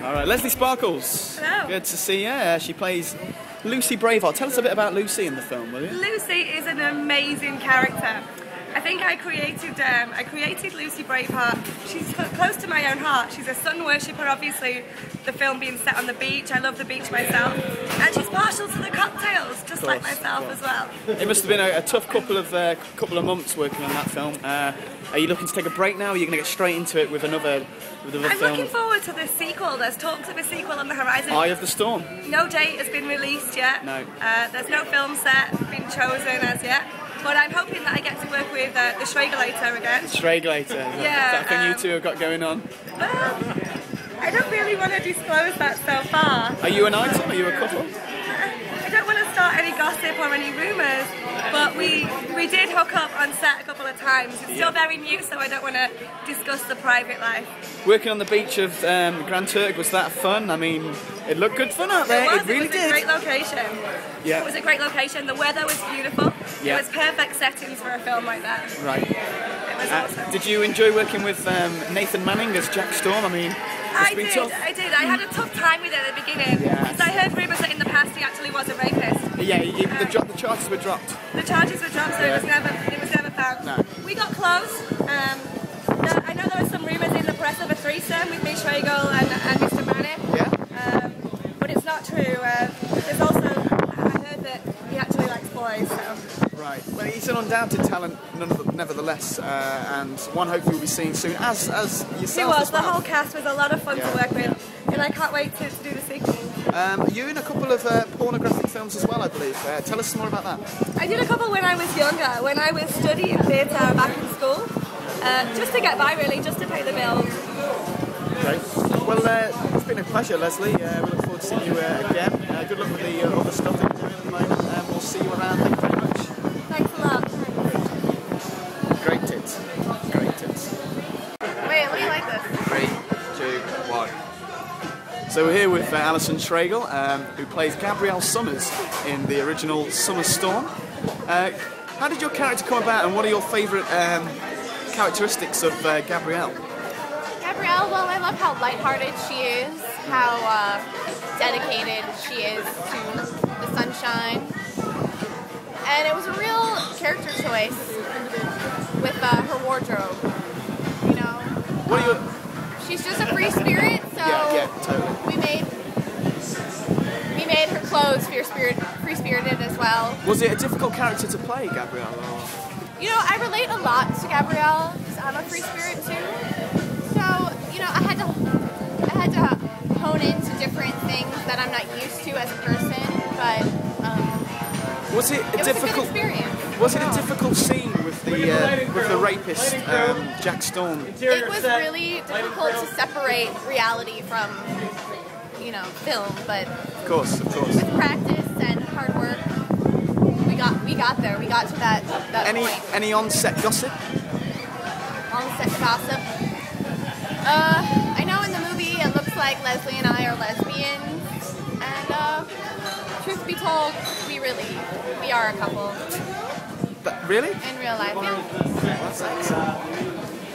All right, Leslie Sparkles. Hello. Good to see you. She plays Lucy Braveheart. Tell us a bit about Lucy in the film, will you? Lucy is an amazing character. I think I created Lucy Braveheart. She's close to my own heart. She's a sun worshipper, obviously, the film being set on the beach. I love the beach myself. And she's partial to the cocktails, just like myself as well. It must have been a tough couple of months working on that film. Are you looking to take a break now, or are you going to get straight into it with another film? I'm looking forward to the sequel. There's talks of a sequel on the horizon. Eye of the Storm. No date has been released yet. No. There's no film set been chosen as yet. But I'm hoping that I get to work with the Schregelator again. Schregelator? Yeah. Is that thing you two have got going on? I don't really want to disclose that so far. Are you an item? Are you a couple? I don't want to start any gossip or any rumours, but we did hook up on set a couple of times. It's still very new, so I don't want to discuss the private life. Working on the beach of Grand Turk, was that fun? I mean, it looked good fun out there. It really did. It was a great location. Yeah. It was a great location. The weather was beautiful. Yeah. It was perfect settings for a film like that. Right. It was awesome. Did you enjoy working with Nathan Manning as Jack Storm? I mean, I did. I had a tough time with it at the beginning. Because I heard rumours that in the past he actually was a rapist. Yeah, the charges were dropped. The charges were dropped, so it was never found. No. We got close. I know there were some rumours in the press of a threesome with me, Schregel, and Mr. Manning. Yeah. But it's not true. There's also, I heard that he actually likes boys, so. Right. Well, he's an undoubted talent, nevertheless, and one hopefully will be seen soon, as yourself. It was. As well. The whole cast was a lot of fun to work with, and I can't wait to do the sequel. You're in a couple of pornographic films as well, I believe. Tell us some more about that. I did a couple when I was younger, when I was studying theatre back in school, just to get by really, just to pay the bills. Great. Well, it's been a pleasure, Leslie. We look forward to seeing you again. Good luck with the other stuff that you're doing at the moment, and we'll see you around. Thank you very much. Thanks a lot. Great tits. Great tits. Wait, what do you like this? 3, 2, 1. So we're here with Alison Schregel, who plays Gabrielle Summers in the original Summer Storm. How did your character come about, and what are your favourite characteristics of Gabrielle? Gabrielle, well, I love how lighthearted she is, how dedicated she is to the sunshine, and it was a real character choice with her wardrobe. You know, What are your... she's just a free spirit, so Yeah, totally. we made her clothes free-spirited as well. Was it a difficult character to play, Gabrielle? Or... You know, I relate a lot to Gabrielle because I'm a free spirit too. So, you know, I had to hone into different things that I'm not used to as a person, but was it a difficult a good experience? Was it a difficult scene with the rapist Jack Storm? It was really difficult to separate reality from, you know, film, but Of course. with practice and hard work, we got there. We got to that point. Any on-set gossip? On-set gossip. I know in the movie it looks like Leslie and I are lesbians, and truth be told, we are a couple. Really? In real life, yeah. That's excellent.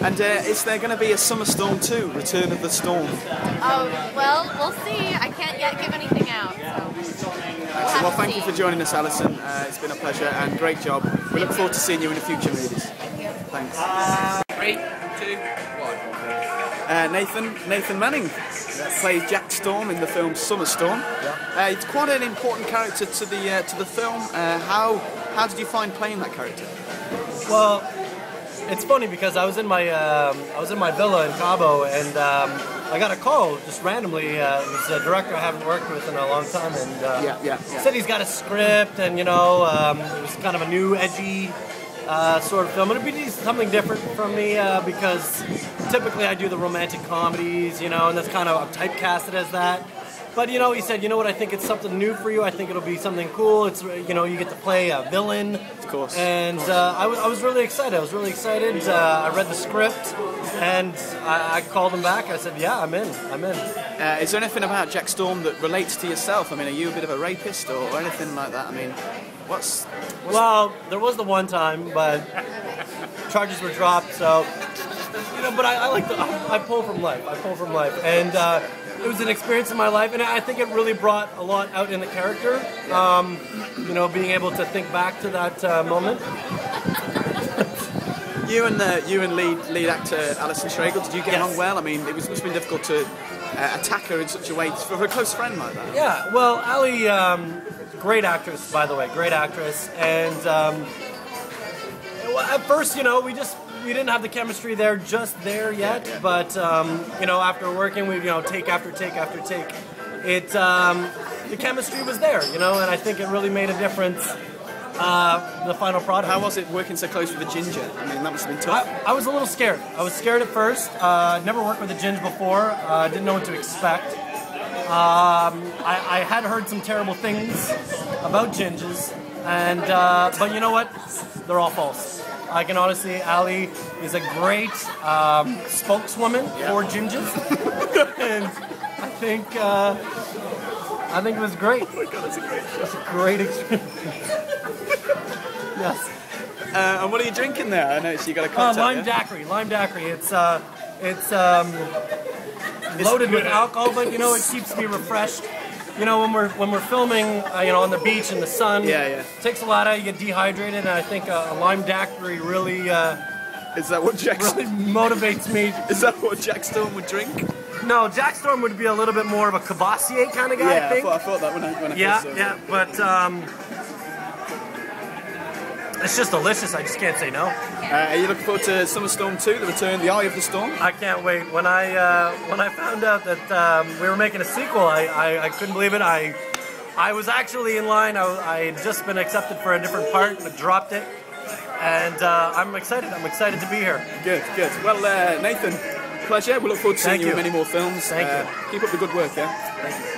And is there going to be a Summer Storm 2, Return of the Storm? Oh, well, we'll see. I can't yet give anything out. So Well, thank you for joining us, Alison. It's been a pleasure and great job. We look forward to seeing you in the future movies. Thank you. Thanks. 3, 2, 1. Nathan Manning plays Jack Storm in the film Summer Storm. It's quite an important character to the film. How did you find playing that character? Well, it's funny because I was in my villa in Cabo, and I got a call just randomly. It was a director I haven't worked with in a long time, and he said he's got a script, and you know, it was kind of a new, edgy sort of film. And it'd be something different from me because typically I do the romantic comedies, you know, and that's kind of typecasted as that. But, you know, he said, you know what, I think it's something new for you. I think it'll be something cool. It's, you know, you get to play a villain. Of course. And I was really excited. I read the script, and I called him back. I said, yeah, I'm in. Is there anything about Jack Storm that relates to yourself? I mean, are you a bit of a rapist or anything like that? I mean, Well, there was the one time, but charges were dropped, so... No, but I like I pull from life. I pull from life, and it was an experience in my life, and I think it really brought a lot out in the character. You know, being able to think back to that moment. You and lead actor Alison Schregel, did you get along well? I mean, it must have been difficult to attack her in such a way for a close friend like that. Yeah, well, Ali, great actress, by the way, great actress, and at first, you know, we didn't have the chemistry there yet, but you know, after working, we take after take after take, the chemistry was there, you know, and I think it really made a difference. The final product. How was it working so close with the ginger? I mean, that must have been tough. I was a little scared. I was scared at first. Never worked with a ginger before. Didn't know what to expect. I had heard some terrible things about gingers, and but you know what? They're all false. I can honestly, Ali is a great spokeswoman for gingers, and I think it was great. Oh my God, it's a great show. It's a great experience. Yes. And what are you drinking there? I noticed you got a cocktail. Lime daiquiri. Lime daiquiri. It's loaded with alcohol, but you know it keeps me refreshed. You know, when we're filming, you know, on the beach in the sun, it takes a lot out. You get dehydrated, and I think a lime daiquiri really is that what Jack really motivates me. Is that what Jack Storm would drink? No, Jack Storm would be a little bit more of a Cabassier kind of guy. Yeah, I think. I thought that when I first saw it. But it's just delicious. I just can't say no. Are you looking forward to Summer Storm 2, the return, the Eye of the Storm? I can't wait. When I found out that we were making a sequel, I couldn't believe it. I was actually in line. I had just been accepted for a different part, but dropped it. And I'm excited. I'm excited to be here. Good, good. Well, Nathan, pleasure. We look forward to seeing you in many more films. Thank you. Keep up the good work, yeah? Thank you.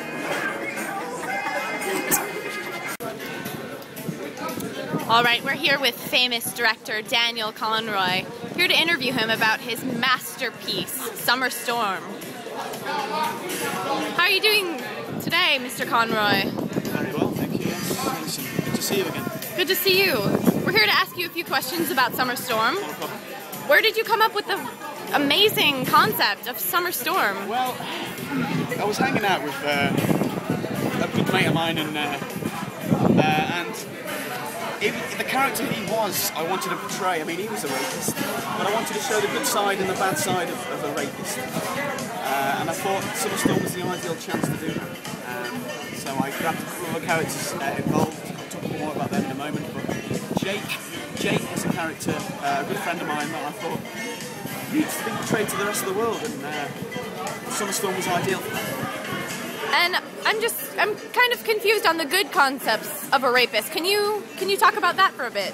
All right, we're here with famous director Daniel Conroy, here to interview him about his masterpiece, Summer Storm. How are you doing today, Mr. Conroy? Very well, thank you. Yes. Good to see you again. Good to see you. We're here to ask you a few questions about Summer Storm. No problem. Where did you come up with the amazing concept of Summer Storm? Well, I was hanging out with a good mate of mine, and the character he was, I wanted to portray. I mean, he was a rapist, but I wanted to show the good side and the bad side of a rapist. And I thought Summer Storm was the ideal chance to do that. So I grabbed a couple of the characters involved. I'll talk more about them in a moment. But Jake is a character, a good friend of mine that I thought needs to be portrayed to the rest of the world, and Summer Storm was ideal for that. And I'm kind of confused on the good concepts of a rapist. Can you talk about that for a bit?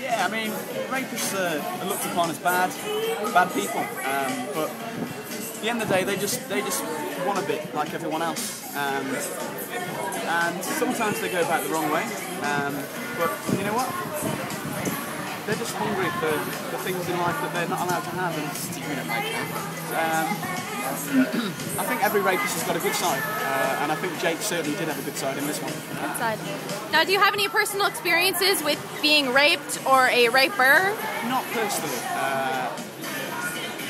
Yeah, I mean, rapists are looked upon as bad people, but at the end of the day, they just want a bit like everyone else, and sometimes they go about the wrong way. But you know what? They're just hungry for things in life that they're not allowed to have, and I think every rapist has got a good side, and I think Jake certainly did have a good side in this one. Good side. Now, do you have any personal experiences with being raped or a raper? Not personally.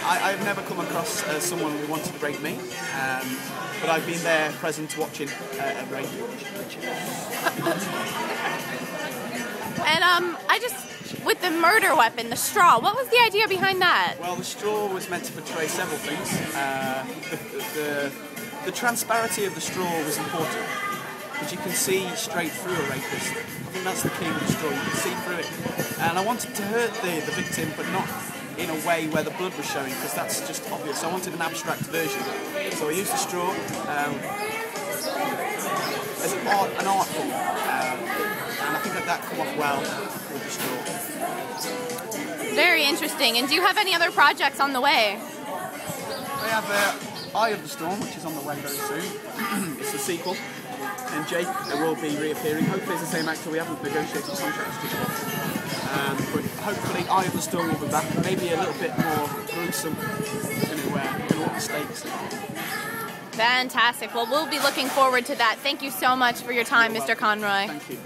I've never come across someone who wanted to rape me, but I've been there present watching a rape. And with the murder weapon, the straw, what was the idea behind that? Well, the straw was meant to portray several things. The transparency of the straw was important, because you can see straight through a rapist. I think that's the key with the straw, you can see through it. And I wanted to hurt the victim, but not in a way where the blood was showing, because that's just obvious. I wanted an abstract version. So I used the straw as an art form. And I think that come off well with the straw. Very interesting. And do you have any other projects on the way? I have Eye of the Storm, which is on the way very soon. It's a sequel. And Jake will be reappearing. Hopefully it's the same actor. We haven't negotiated contracts just yet. But hopefully Eye of the Storm will be back. Maybe a little bit more gruesome than what the stakes are. Fantastic. Well, we'll be looking forward to that. Thank you so much for your time, Mr. Conroy. Thank you.